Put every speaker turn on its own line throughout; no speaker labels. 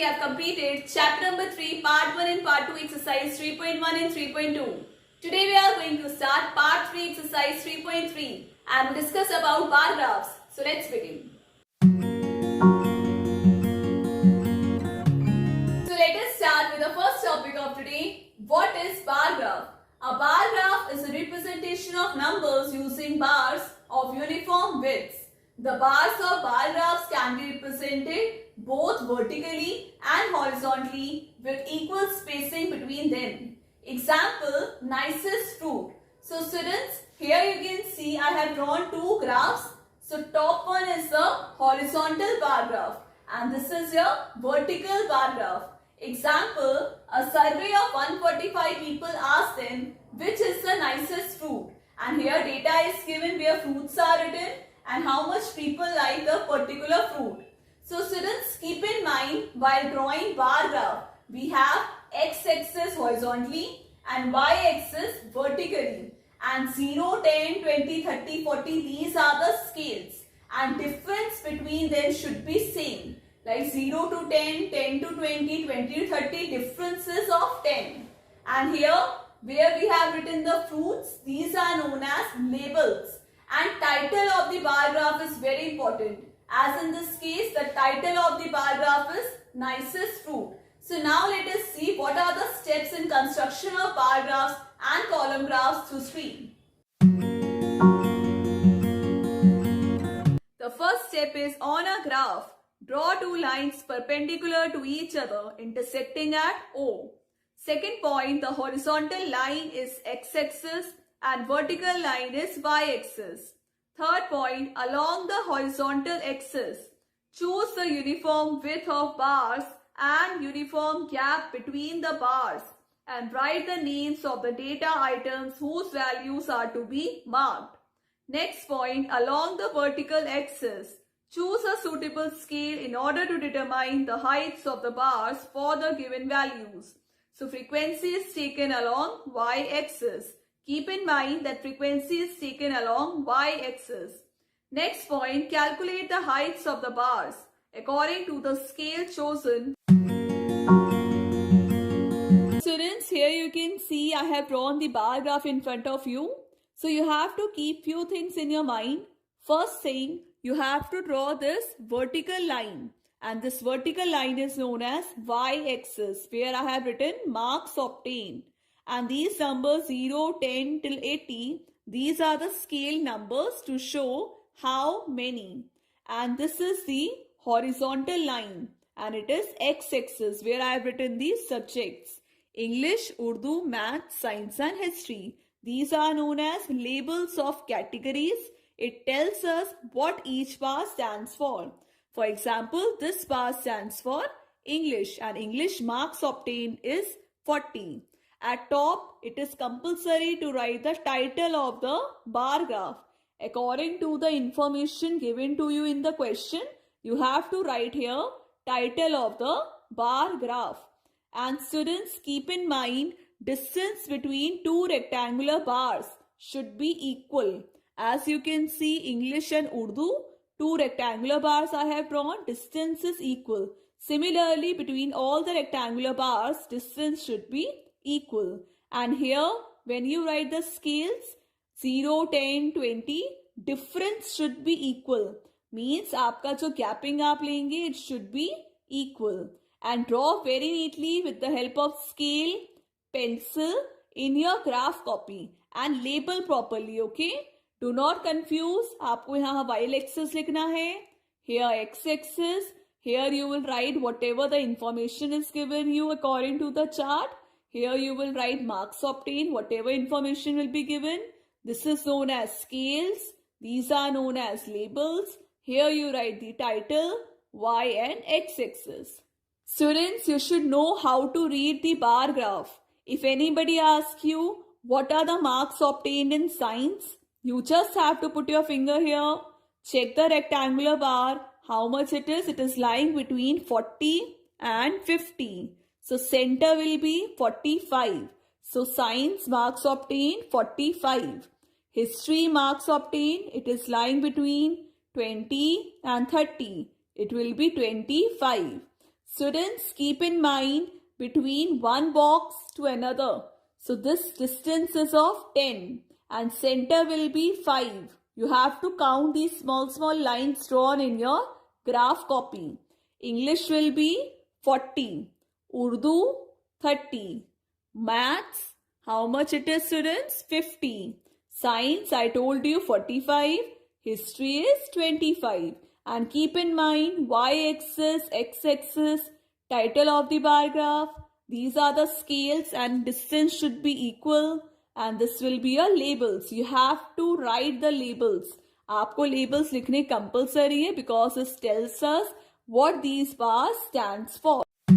we have completed chapter number 3, part 1 and part 2 exercise 3.1 and 3.2. Today we are going to start part 3 exercise 3.3 and discuss about bar graphs. So let's begin. So let us start with the first topic of today. What is bar graph? A bar graph is a representation of numbers using bars of uniform widths. The bars of bar graphs can be represented both vertically and horizontally with equal spacing between them. Example, nicest fruit. So students, here you can see I have drawn two graphs. So top one is the horizontal bar graph and this is your vertical bar graph. Example, a survey of 145 people asked them which is the nicest fruit, and here data is given where fruits are written and how much people like a particular fruit. So students, keep in mind while drawing bar graph, we have x-axis horizontally and y-axis vertically, and 0, 10, 20, 30, 40, these are the scales and difference between them should be same. Like 0 to 10, 10 to 20, 20 to 30, differences of 10. And here where we have written the fruits, these are known as labels. And title of the bar graph is very important. As in this case, the title of the bar graph is nicest fruit. So now let us see what are the steps in construction of bar graphs and column graphs through screen. The first step is on a graph. Draw two lines perpendicular to each other intersecting at O. Second point, the horizontal line is x-axis and vertical line is y-axis. Third point, along the horizontal axis, choose the uniform width of bars and uniform gap between the bars and write the names of the data items whose values are to be marked. Next point, along the vertical axis, choose a suitable scale in order to determine the heights of the bars for the given values. So frequency is taken along y-axis. Keep in mind that frequency is taken along y-axis. Next point, calculate the heights of the bars according to the scale chosen. Students, here you can see I have drawn the bar graph in front of you. So you have to keep few things in your mind. First thing, you have to draw this vertical line, and this vertical line is known as y-axis, where I have written marks obtained, and these numbers 0, 10 till 80, these are the scale numbers to show how many. And this is the horizontal line and it is x-axis, where I have written these subjects: English, Urdu, Math, Science and History. These are known as labels of categories. It tells us what each bar stands for. For example, this bar stands for English and English marks obtained is 40. At top, it is compulsory to write the title of the bar graph. According to the information given to you in the question, you have to write here title of the bar graph. And students, keep in mind distance between two rectangular bars should be equal. As you can see, English and Urdu, two rectangular bars I have drawn, distance is equal. Similarly, between all the rectangular bars, distance should be equal. And here, when you write the scales, 0, 10, 20, difference should be equal. Means आपका जो gapping आप लेंगे, it should be equal. And draw very neatly with the help of scale, pencil in your graph copy and label properly, okay? Do not confuse. आपको यहाँ y-axis लिखना है. Here x-axis. Here you will write whatever the information is given you according to the chart. Here you will write marks obtained, whatever information will be given. This is known as scales. These are known as labels. Here you write the title, y and x-axis. Students, you should know how to read the bar graph. If anybody asks you what are the marks obtained in science, you just have to put your finger here, check the rectangular bar, how much it is. It is lying between 40 and 50. So center will be 45. So science marks obtained 45. History marks obtained, it is lying between 20 and 30. It will be 25. Students, keep in mind between one box to another. So this distance is of 10 and center will be 5. You have to count these small lines drawn in your graph copy. English will be 40. Urdu 30. Maths, how much it is, students? 50. Science, I told you 45. History is 25. And keep in mind y-axis, x-axis, title of the bar graph. These are the scales and distance should be equal. And this will be your labels. You have to write the labels. आपको labels लिखने compulsory है because this tells us what these bars stands for. So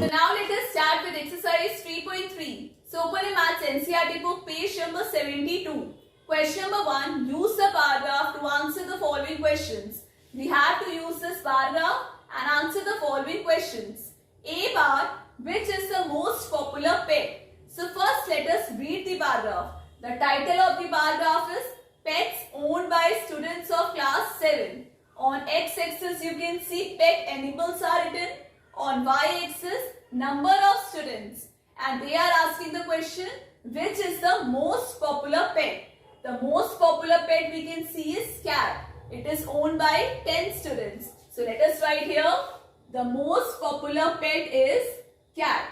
now let us start with exercise 3.3. So open a Maths NCERT book, page number 72. Question number 1. Use the bar graph to answer the following questions. We have to use this bar graph and answer the following questions. A bar, which is the most popular pet? So first let us read the bar graph. The title of the bar graph is Pets Owned by Students of Class 7. On x-axis you can see pet animals are written. On y-axis number of students. And they are asking the question, which is the most popular pet? The most popular pet we can see is cat. It is owned by 10 students. So let us write here, the most popular pet is cat.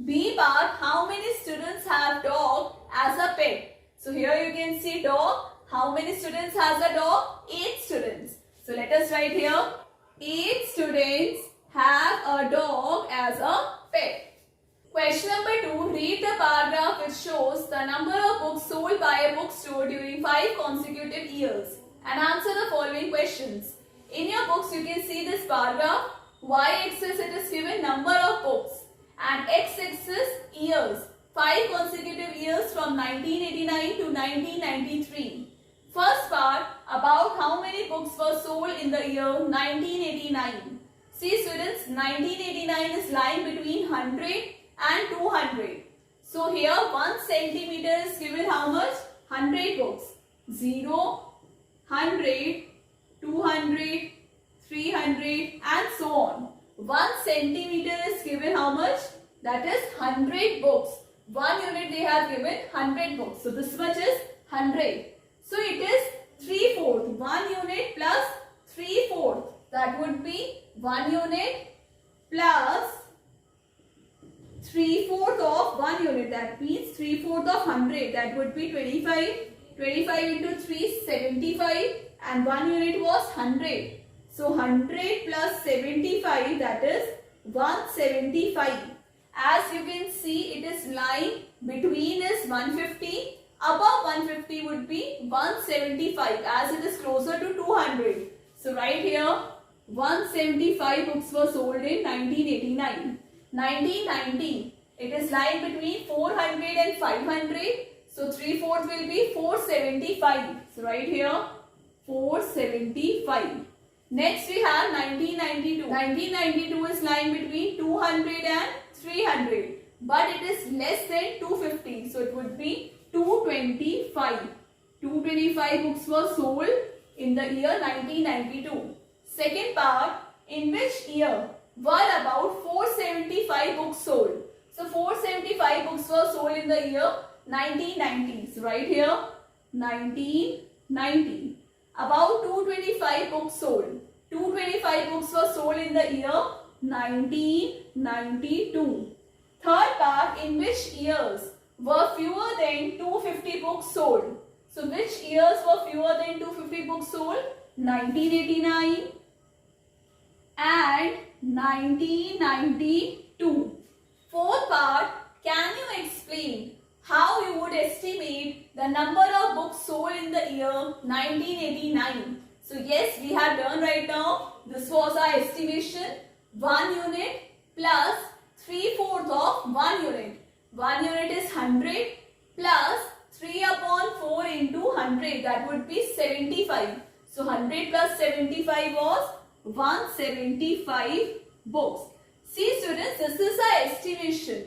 B bar, how many students have dog as a pet? So here you can see dog. How many students has a dog? 8 students. So let us write here, 8 students have a dog as a pet. Question number 2. Read the bar graph which shows the number of books sold by a bookstore during 5 consecutive years and answer the following questions. In your books you can see this bar graph. Y-axis it is given number of books and x-axis years. 5 consecutive years from 1989 to 1993. First part, about how many books were sold in the year 1989. See students, 1989 is lying between 100 and 200. So here 1 centimeter is given how much? 100 books. 0, 100, 200, 300 and so on. 1 centimeter is given how much? That is 100 books. 1 unit they have given 100 books. So this much is 100. So it is 3/4. 1 unit plus 3/4. That would be 1 unit plus 3/4 of 1 unit. That means 3/4 of 100. That would be 25. 25 into 3, 75. And 1 unit was 100. So 100 plus 75, that is 175. As you can see, it is lying between is 150. Above 150 would be 175 as it is closer to 200. So right here, 175 books were sold in 1989. 1990, it is lying between 400 and 500. So 3/4 will be 475. So right here, 475. Next we have 1992. 1992 is lying between 200 and 300. But it is less than 250. So it would be 225. 225 books were sold in the year 1992. Second part, in which year were about 475 books sold? So 475 books were sold in the year 1990. So right here, 1990. About 225 books sold. 225 books were sold in the year 1992. Third part, in which years were fewer than 250 books sold? So which years were fewer than 250 books sold? 1989 and 1992. Fourth part, can you explain how you would estimate the number of books sold in the year 1989? So yes, we have done right now. This was our estimation. 1 unit plus 3/4 of 1 unit. 1 unit is 100 plus 3/4 into 100. That would be 75. So 100 plus 75 was 175 books. See students, this is our estimation.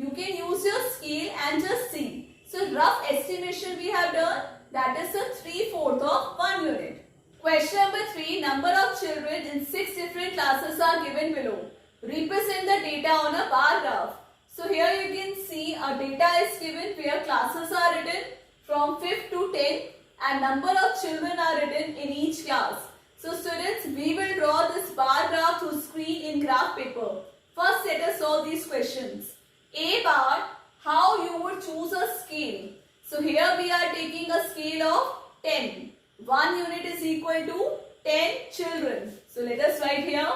You can use your scale and just see. So rough estimation we have done, that is a 3/4 of 1 unit. Question number 3. Number of children in 6 different classes are given below. Represent the data on a bar graph. So here you can see a data is given where classes are written from 5th to 10th and number of children are written in each class. So students, we will draw this bar graph through screen in graph paper. First, let us solve these questions. A bar, how you would choose a scale. So here we are taking a scale of 10. 1 unit is equal to 10 children. So let us write here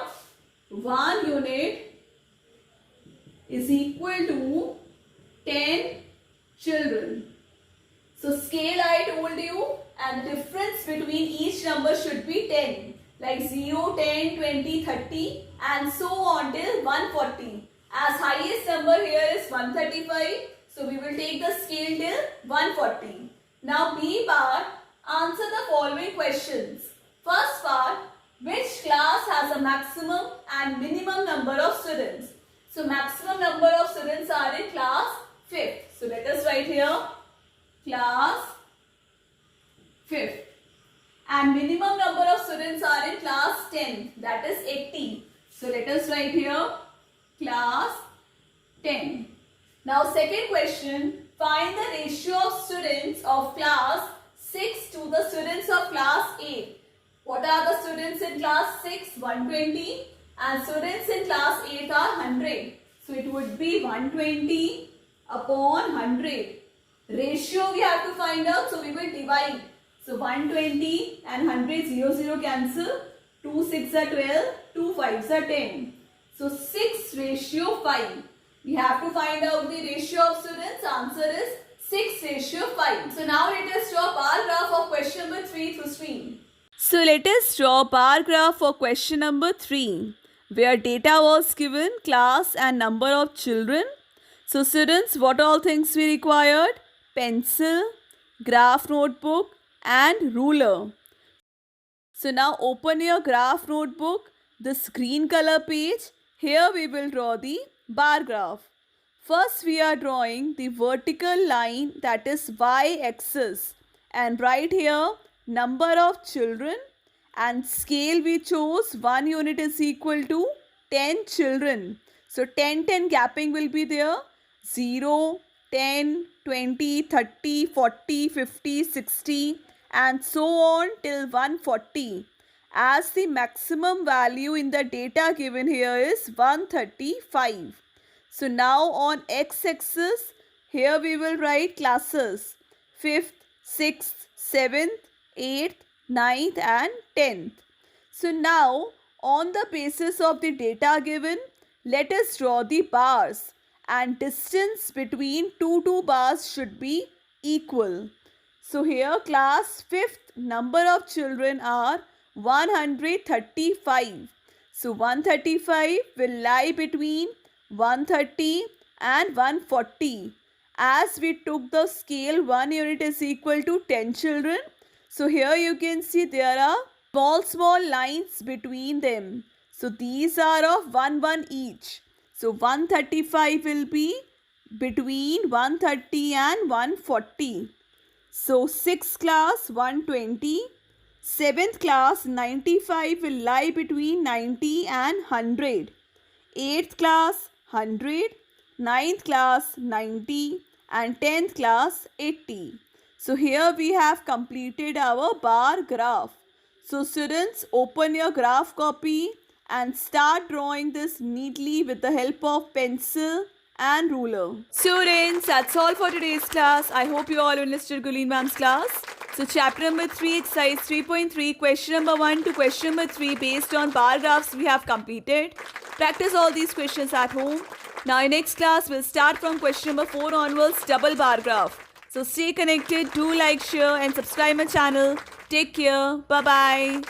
1 unit is equal to 10 children. So scale I told you and the difference between each number should be 10. Like 0, 10, 20, 30 and so on till 140. As highest number here is 135. So we will take the scale till 140. Now B bar, answer the following questions. First part, which class has a maximum and minimum number of students? So maximum number of students are in class 5th. So let us write here class 5th. And minimum number of students are in class 10th, that is 80. So let us write here class 10. Now second question, find the ratio of students of class 6 to the students of class 8. What are the students in class 6? 120 and students in class 8 are 100. So it would be 120 upon 100. Ratio we have to find out, so we will divide. So 120 and 100, 0 cancel. 2 6 are 12, 2 5s are 10. So 6 ratio 5. We have to find out the ratio of students. Answer is 6 ratio 5. So now let us draw bar graph of question number 3 through screen. So let us draw bar graph for question number 3, where data was given, class and number of children. So students, what all things we required? Pencil, graph notebook and ruler. So now open your graph notebook, this green color page. Here we will draw the bar graph. First we are drawing the vertical line, that is y-axis, and right here number of children and scale we chose 1 unit is equal to 10 children. So 10 gapping will be there, 0, 10, 20, 30, 40, 50, 60 and so on till 140. As the maximum value in the data given here is 135. So now on x-axis, here we will write classes 5th, 6th, 7th, 8th, 9th and 10th. So now on the basis of the data given, let us draw the bars and distance between two bars should be equal. So here class 5th number of children are 135. So 135 will lie between 130 and 140. As we took the scale 1 unit is equal to 10 children. So here you can see there are small lines between them. So these are of 1 each. So 135 will be between 130 and 140. So 6th class 120, 7th class 95 will lie between 90 and 100, 8th class 100, 9th class 90 and 10th class 80. So here we have completed our bar graph. So students, open your graph copy and start drawing this neatly with the help of pencil and ruler. Students, that's all for today's class. I hope you all understood Gulleen ma'am's class. So chapter number 3, exercise 3.3, question number 1 to question number 3 based on bar graphs we have completed. Practice all these questions at home. Now in next class, we'll start from question number 4 onwards, double bar graph. So stay connected, do like, share and subscribe my channel. Take care. Bye-bye.